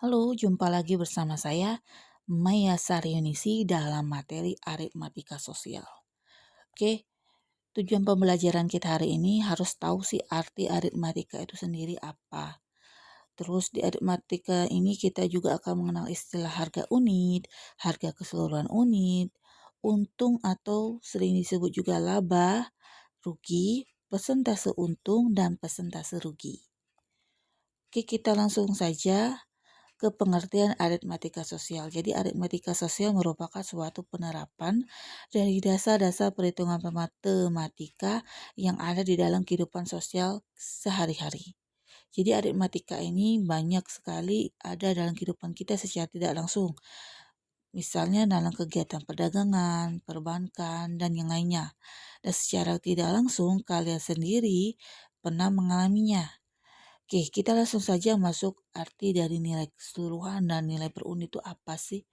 Halo, jumpa lagi bersama saya, Maya Saryunisi dalam materi aritmatika sosial. Oke, tujuan pembelajaran kita hari ini harus tahu sih arti aritmatika itu sendiri apa. Terus di aritmatika ini kita juga akan mengenal istilah harga unit, harga keseluruhan unit, untung atau sering disebut juga laba, rugi, persentase untung, dan persentase rugi. Oke, kita langsung saja ke pengertian aritmatika sosial. Jadi aritmatika sosial merupakan suatu penerapan dari dasar-dasar perhitungan matematika yang ada di dalam kehidupan sosial sehari-hari. Jadi aritmatika ini banyak sekali ada dalam kehidupan kita secara tidak langsung. Misalnya dalam kegiatan perdagangan, perbankan, dan yang lainnya. Dan secara tidak langsung kalian sendiri pernah mengalaminya. Oke, kita langsung saja masuk arti dari nilai keseluruhan dan nilai per unit itu apa sih?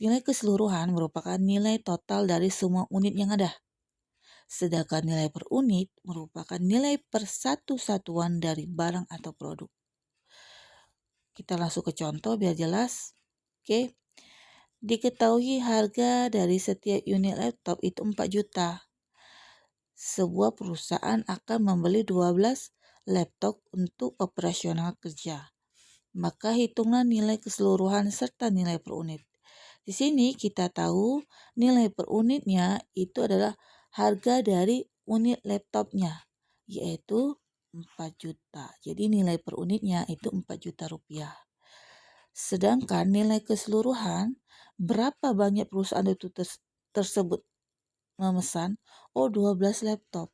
Nilai keseluruhan merupakan nilai total dari semua unit yang ada. Sedangkan nilai per unit merupakan nilai per satu satuan dari barang atau produk. Kita langsung ke contoh biar jelas. Oke, diketahui harga dari setiap unit laptop itu 4 juta. Sebuah perusahaan akan membeli 12 laptop untuk operasional kerja. Maka hitunglah nilai keseluruhan serta nilai per unit. Di sini kita tahu nilai per unitnya itu adalah harga dari unit laptopnya, yaitu 4 juta. Jadi nilai per unitnya itu 4 juta rupiah. Sedangkan nilai keseluruhan, berapa banyak perusahaan itu tersebut memesan? Oh, 12 laptop.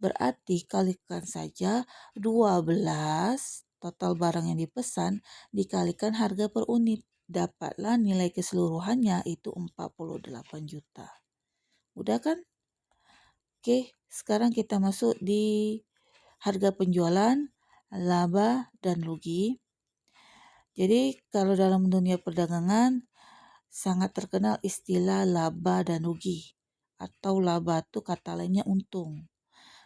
Berarti kalikan saja 12 total barang yang dipesan dikalikan harga per unit. Dapatlah nilai keseluruhannya itu 48 juta. Udah kan? Oke, sekarang kita masuk di harga penjualan, laba, dan rugi. Jadi kalau dalam dunia perdagangan sangat terkenal istilah laba dan rugi. Atau laba itu kata lainnya untung.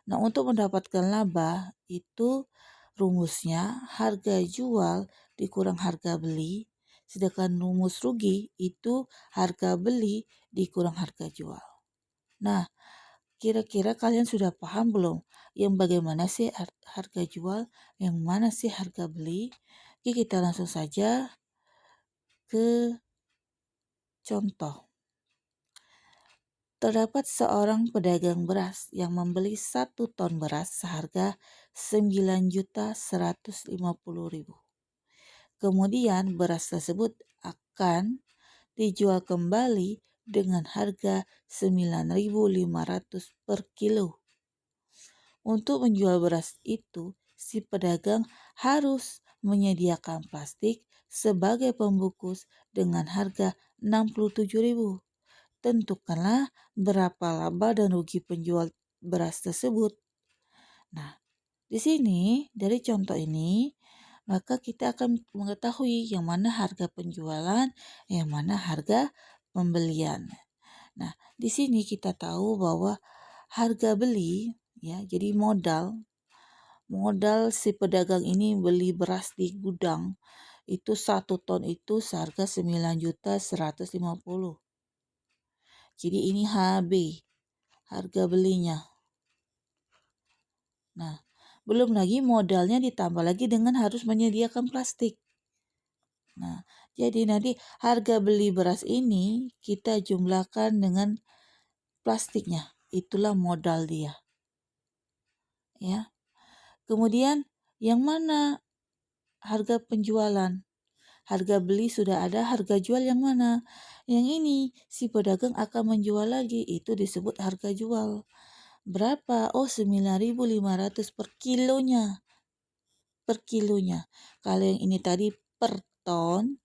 Nah, untuk mendapatkan laba itu rumusnya harga jual dikurang harga beli, sedangkan rumus rugi itu harga beli dikurang harga jual. Nah, kira-kira kalian sudah paham belum yang bagaimana sih harga jual, yang mana sih harga beli? Oke, kita langsung saja ke contoh. Terdapat seorang pedagang beras yang membeli 1 ton beras seharga 9.150.000. Kemudian beras tersebut akan dijual kembali dengan harga 9.500 per kilo. Untuk menjual beras itu, si pedagang harus menyediakan plastik sebagai pembungkus dengan harga 67.000. Tentukanlah berapa laba dan rugi penjual beras tersebut. Nah, di sini dari contoh ini, maka kita akan mengetahui yang mana harga penjualan, yang mana harga pembelian. Nah, di sini kita tahu bahwa harga beli ya, jadi modal si pedagang ini beli beras di gudang itu 1 ton itu seharga 9.150.000. Jadi ini HB, harga belinya. Nah, belum lagi modalnya ditambah lagi dengan harus menyediakan plastik. Nah, jadi nanti harga beli beras ini kita jumlahkan dengan plastiknya. Itulah modal dia. Ya. Kemudian yang mana harga penjualan? Harga beli sudah ada, harga jual yang mana? Yang ini, si pedagang akan menjual lagi, itu disebut harga jual. Berapa? Oh, 9.500 per kilonya. Per kilonya. Kalau yang ini tadi per ton,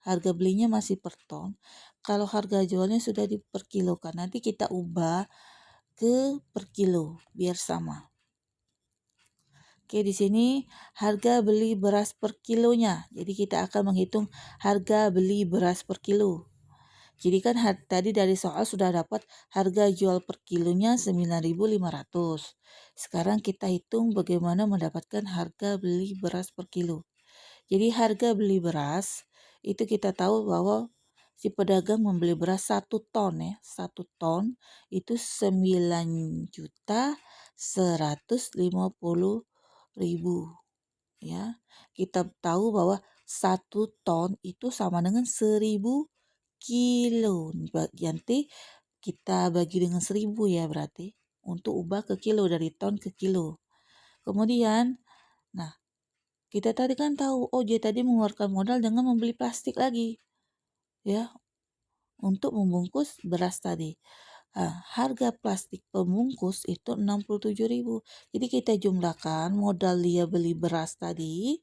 harga belinya masih per ton. Kalau harga jualnya sudah diperkilokan, nanti kita ubah ke per kilo biar sama. Oke, di sini harga beli beras per kilonya. Jadi kita akan menghitung harga beli beras per kilo. Jadi kan tadi dari soal sudah dapat harga jual per kilonya 9.500. Sekarang kita hitung bagaimana mendapatkan harga beli beras per kilo. Jadi harga beli beras itu kita tahu bahwa si pedagang membeli beras 1 ton ya, 1 ton itu 9.150.000 ya. Kita tahu bahwa 1 ton itu sama dengan 1.000 kilo. Nanti kita bagi dengan 1.000 ya berarti untuk ubah ke kilo dari ton ke kilo. Kemudian, nah kita tadi kan tahu, oh dia tadi mengeluarkan modal dengan membeli plastik lagi ya untuk membungkus beras tadi. Harga plastik pembungkus itu 67.000. Jadi kita jumlahkan modal dia beli beras tadi,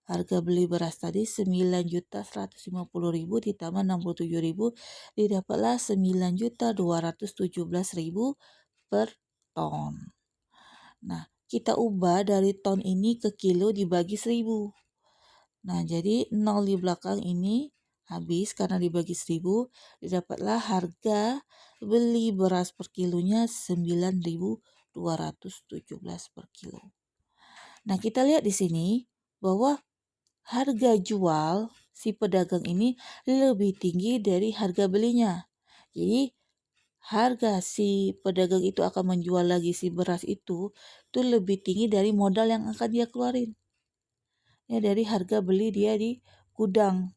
harga beli beras tadi 9.150.000 ditambah 67.000 didapatlah 9.217.000 per ton. Nah, kita ubah dari ton ini ke kilo dibagi 1.000. Nah, jadi 0 di belakang ini habis karena dibagi 1.000, didapatlah harga beli beras per kilonya 9.217 per kilo. Nah, kita lihat di sini bahwa harga jual si pedagang ini lebih tinggi dari harga belinya. Jadi, harga si pedagang itu akan menjual lagi si beras itu lebih tinggi dari modal yang akan dia keluarin. Ya, dari harga beli dia di gudang.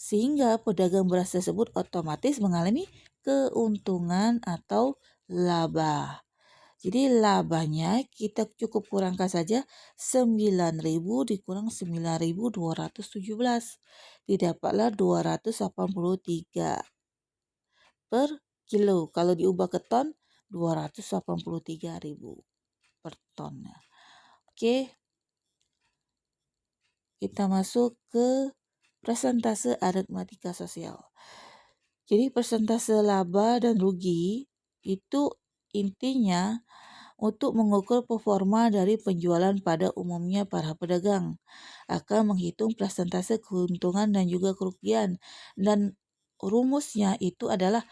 Sehingga pedagang beras tersebut otomatis mengalami keuntungan atau laba. Jadi labanya kita cukup kurangkan saja 9.000 dikurang 9.217. Didapatlah 283 per kilo. Kalau diubah ke ton 283.000 per ton. Oke, kita masuk ke persentase aritmatika sosial. Jadi persentase laba dan rugi itu intinya untuk mengukur performa dari penjualan pada umumnya para pedagang akan menghitung persentase keuntungan dan juga kerugian. Dan rumusnya itu adalah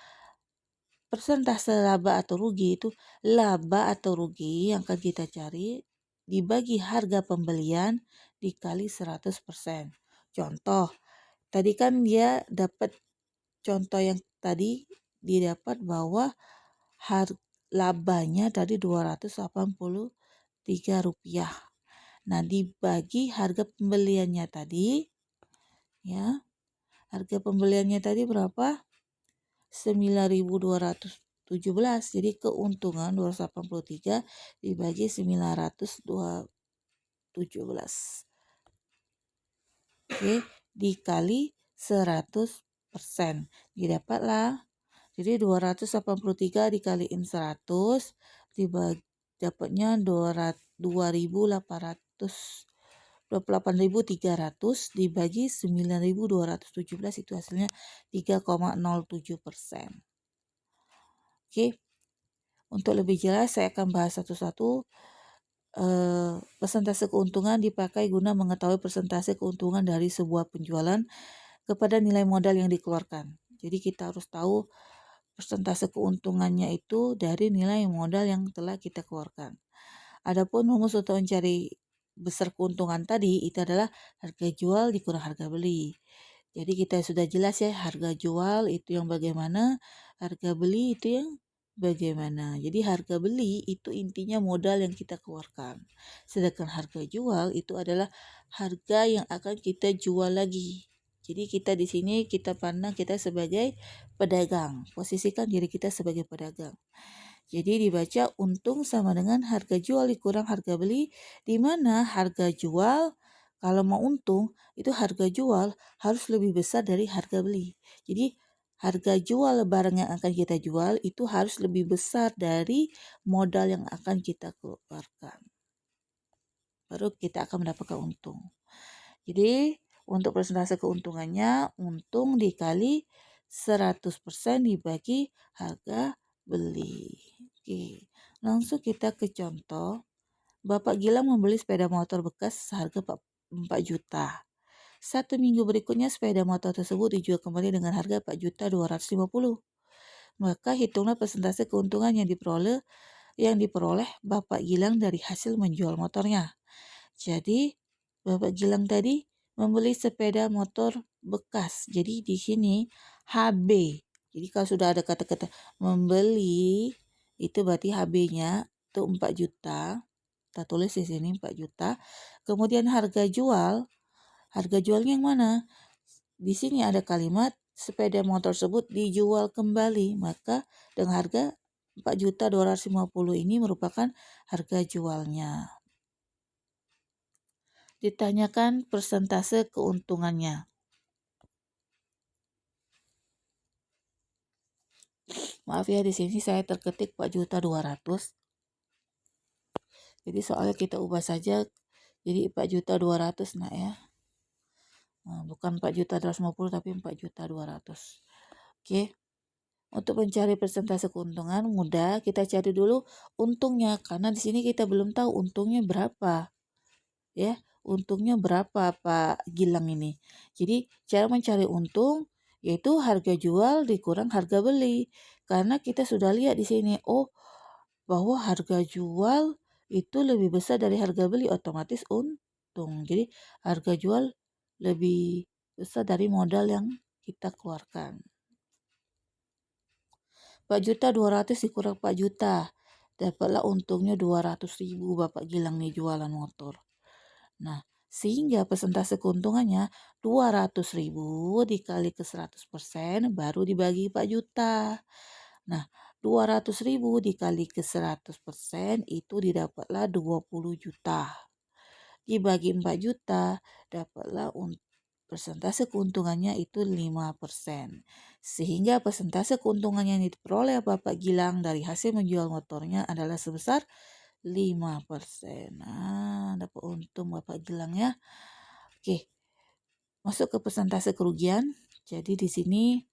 persentase laba atau rugi itu laba atau rugi yang akan kita cari dibagi harga pembelian dikali 100%. Contoh, tadi kan dia dapat contoh yang tadi didapat bahwa labanya tadi Rp283. Nah, dibagi harga pembeliannya tadi ya. Harga pembeliannya tadi berapa? 9.217. Jadi keuntungan 283 dibagi 917. Oke, dikali 100%. Didapatlah. Jadi 283 dikaliin 100 dapatnya 28.300 dibagi 9.217 itu hasilnya 3,07%. Oke, untuk lebih jelas saya akan bahas satu-satu. Persentase keuntungan dipakai guna mengetahui persentase keuntungan dari sebuah penjualan kepada nilai modal yang dikeluarkan. Jadi kita harus tahu persentase keuntungannya itu dari nilai modal yang telah kita keluarkan. Adapun rumus untuk mencari besar keuntungan tadi itu adalah harga jual dikurang harga beli. Jadi kita sudah jelas ya, harga jual itu yang bagaimana, harga beli itu yang bagaimana. Jadi harga beli itu intinya modal yang kita keluarkan. Sedangkan harga jual itu adalah harga yang akan kita jual lagi. Jadi kita di sini kita pandang kita sebagai pedagang. Posisikan diri kita sebagai pedagang. Jadi dibaca untung sama dengan harga jual dikurang harga beli, di mana harga jual kalau mau untung itu harga jual harus lebih besar dari harga beli. Jadi harga jual barang yang akan kita jual itu harus lebih besar dari modal yang akan kita keluarkan. Baru kita akan mendapatkan untung. Jadi untuk persentase keuntungannya untung dikali 100% dibagi harga beli. Oke, langsung kita ke contoh. Bapak Gilang membeli sepeda motor bekas seharga 4 juta. 1 minggu berikutnya sepeda motor tersebut dijual kembali dengan harga 4.250.000. Maka hitunglah persentase keuntungan yang diperoleh Bapak Gilang dari hasil menjual motornya. Jadi Bapak Gilang tadi membeli sepeda motor bekas. Jadi di sini HB. Jadi kalau sudah ada kata-kata membeli, itu berarti HB-nya itu 4 juta. Kita tulis di sini 4 juta. Kemudian harga jualnya yang mana? Di sini ada kalimat sepeda motor tersebut dijual kembali. Maka dengan harga 4.250 ini merupakan harga jualnya. Ditanyakan persentase keuntungannya. Maaf ya, di sini saya terketik 4.200.000. Jadi soalnya kita ubah saja jadi 4.200.000 nak ya. Nah, bukan 4.250 tapi 4.200.000. Oke. Untuk mencari persentase keuntungan mudah, kita cari dulu untungnya karena di sini kita belum tahu untungnya berapa. Ya, untungnya berapa Pak Gilang ini. Jadi cara mencari untung yaitu harga jual dikurang harga beli. Karena kita sudah lihat di sini, bahwa harga jual itu lebih besar dari harga beli, otomatis untung. Jadi harga jual lebih besar dari modal yang kita keluarkan. 4.200.000 dikurang 4 juta. Dapatlah untungnya 200.000 Bapak Gilang nih jualan motor. Nah, sehingga persentase keuntungannya 200.000 dikali ke 100% baru dibagi 4 juta. Nah, 200.000 dikali ke 100% itu didapatlah 20 juta. Dibagi 4 juta dapatlah persentase keuntungannya itu 5%. Sehingga persentase keuntungannya yang diperoleh Bapak Gilang dari hasil menjual motornya adalah sebesar 5%. Nah, dapat untung Bapak Gilang ya. Oke. Masuk ke persentase kerugian. Jadi di sini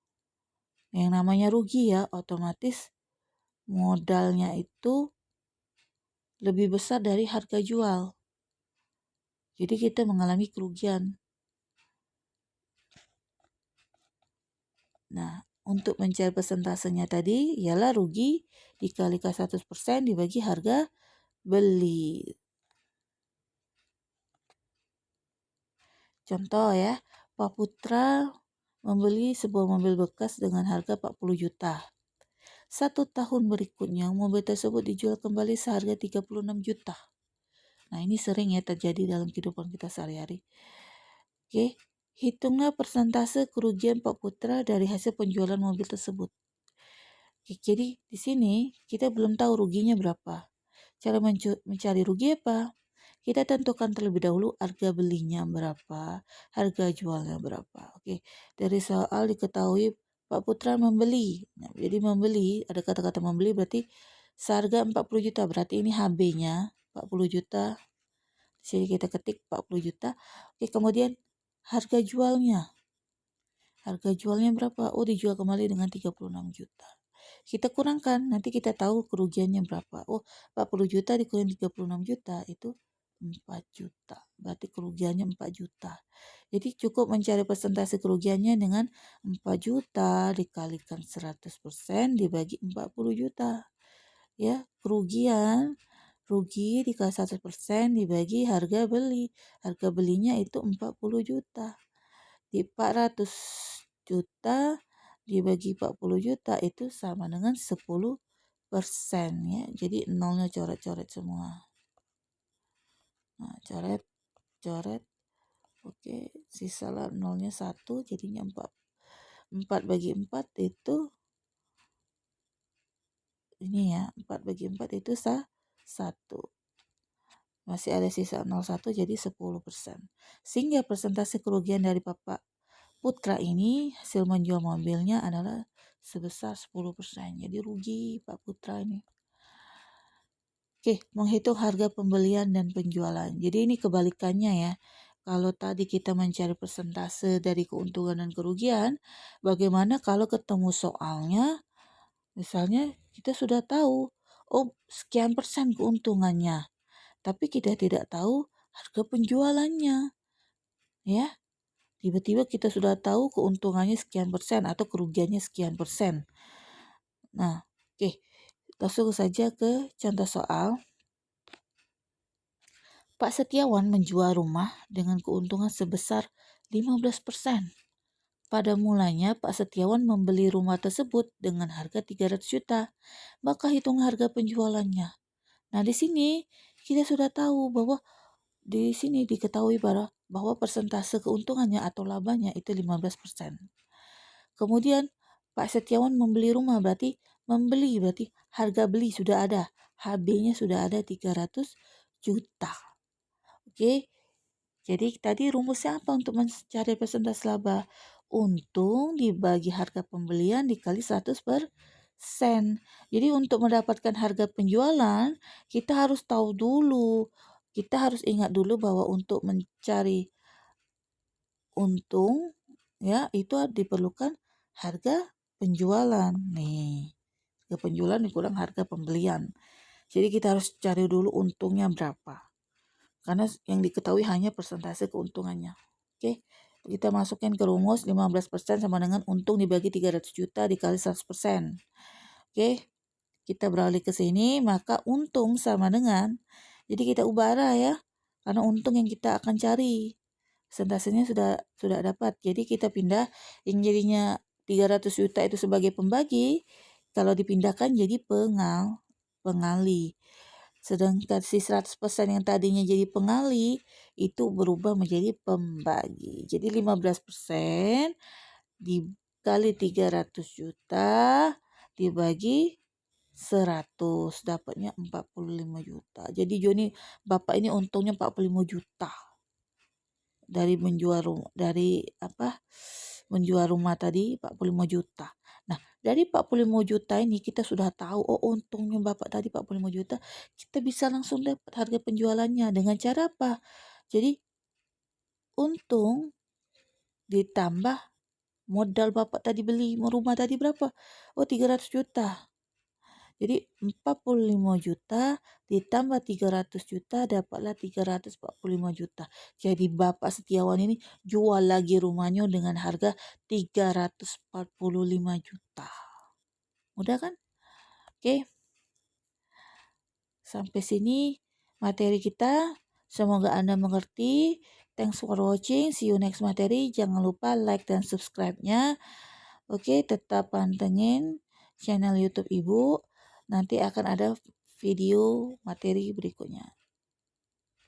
yang namanya rugi ya, otomatis modalnya itu lebih besar dari harga jual. Jadi kita mengalami kerugian. Nah, untuk mencari persentasenya tadi ialah rugi dikalikan 100% dibagi harga beli. Contoh ya, Pak Putra membeli sebuah mobil bekas dengan harga 40 juta. 1 tahun berikutnya mobil tersebut dijual kembali seharga 36 juta. Nah, ini sering ya terjadi dalam kehidupan kita sehari-hari. Oke, hitunglah persentase kerugian Pak Putra dari hasil penjualan mobil tersebut. Oke, jadi di sini kita belum tahu ruginya berapa. Cara mencari rugi apa? Kita tentukan terlebih dahulu harga belinya berapa, harga jualnya berapa. Oke, dari soal diketahui Pak Putra membeli. Nah, jadi membeli, ada kata-kata membeli berarti seharga 40 juta. Berarti ini HB-nya 40 juta. Di sini kita ketik 40 juta. Oke, kemudian harga jualnya. Harga jualnya berapa? Oh, dijual kembali dengan 36 juta. Kita kurangkan, nanti kita tahu kerugiannya berapa. Oh, 40 juta dikurangi 36 juta, itu 4 juta. Berarti kerugiannya 4 juta. Jadi cukup mencari persentase kerugiannya dengan 4 juta dikalikan 100% dibagi 40 juta. Ya, rugi dikali 100% dibagi harga beli. Harga belinya itu 40 juta. Di 400 juta dibagi 40 juta itu sama dengan 10% ya. Jadi nolnya coret-coret semua. Nah, coret. Oke, sisalah nolnya 1, jadinya 4. 4 bagi 4 itu ini ya, 4 bagi 4 itu 1. Masih ada sisa 0,1 jadi 10%. Sehingga persentase kerugian dari Bapak Putra ini hasil menjual mobilnya adalah sebesar 10%. Jadi rugi Pak Putra ini. Oke, menghitung harga pembelian dan penjualan. Jadi ini kebalikannya ya. Kalau tadi kita mencari persentase dari keuntungan dan kerugian, bagaimana kalau ketemu soalnya, misalnya kita sudah tahu, sekian persen keuntungannya, tapi kita tidak tahu harga penjualannya, ya. Tiba-tiba kita sudah tahu keuntungannya sekian persen atau kerugiannya sekian persen. Nah, oke, langsung saja ke contoh soal. Pak Setiawan menjual rumah dengan keuntungan sebesar 15%. Pada mulanya Pak Setiawan membeli rumah tersebut dengan harga 300 juta. Maka hitung harga penjualannya. Nah, di sini kita sudah tahu bahwa di sini diketahui bahwa persentase keuntungannya atau labanya itu 15%. Kemudian Pak Setiawan membeli rumah berarti harga beli sudah ada. HB-nya sudah ada 300 juta. Oke. Jadi tadi rumusnya apa untuk mencari persentase laba? Untung dibagi harga pembelian dikali 100%. Jadi untuk mendapatkan harga penjualan, kita harus tahu dulu. Kita harus ingat dulu bahwa untuk mencari untung, ya, itu diperlukan harga penjualan. Nih, harga penjualan dikurang harga pembelian. Jadi kita harus cari dulu untungnya berapa. Karena yang diketahui hanya persentase keuntungannya. Oke, kita masukkan ke rumus 15% sama dengan untung dibagi 300 juta dikali 100%. Oke, kita beralih ke sini, maka untung sama dengan, jadi kita ubah arah ya, karena untung yang kita akan cari. Persentasenya sudah dapat, jadi kita pindah yang jadinya 300 juta itu sebagai pembagi, kalau dipindahkan jadi pengali. Sedangkan si 100% yang tadinya jadi pengali itu berubah menjadi pembagi. Jadi 15% dikali 300 juta dibagi 100 dapatnya 45 juta. Jadi Joni Bapak ini untungnya 45 juta dari menjual rumah tadi 45 juta. Nah, dari 45 juta ini kita sudah tahu, oh untungnya Bapak tadi 45 juta, kita bisa langsung dapat harga penjualannya dengan cara apa? Jadi untung ditambah modal Bapak tadi beli rumah tadi berapa? Oh 300 juta. Jadi 45 juta ditambah 300 juta dapatlah 345 juta. Jadi Bapak Setiawan ini jual lagi rumahnya dengan harga 345 juta. Mudah kan? Oke. Sampai sini materi kita. Semoga Anda mengerti. Thanks for watching. See you next materi. Jangan lupa like dan subscribe-nya. Oke, tetap pantengin channel YouTube Ibu. Nanti akan ada video materi berikutnya.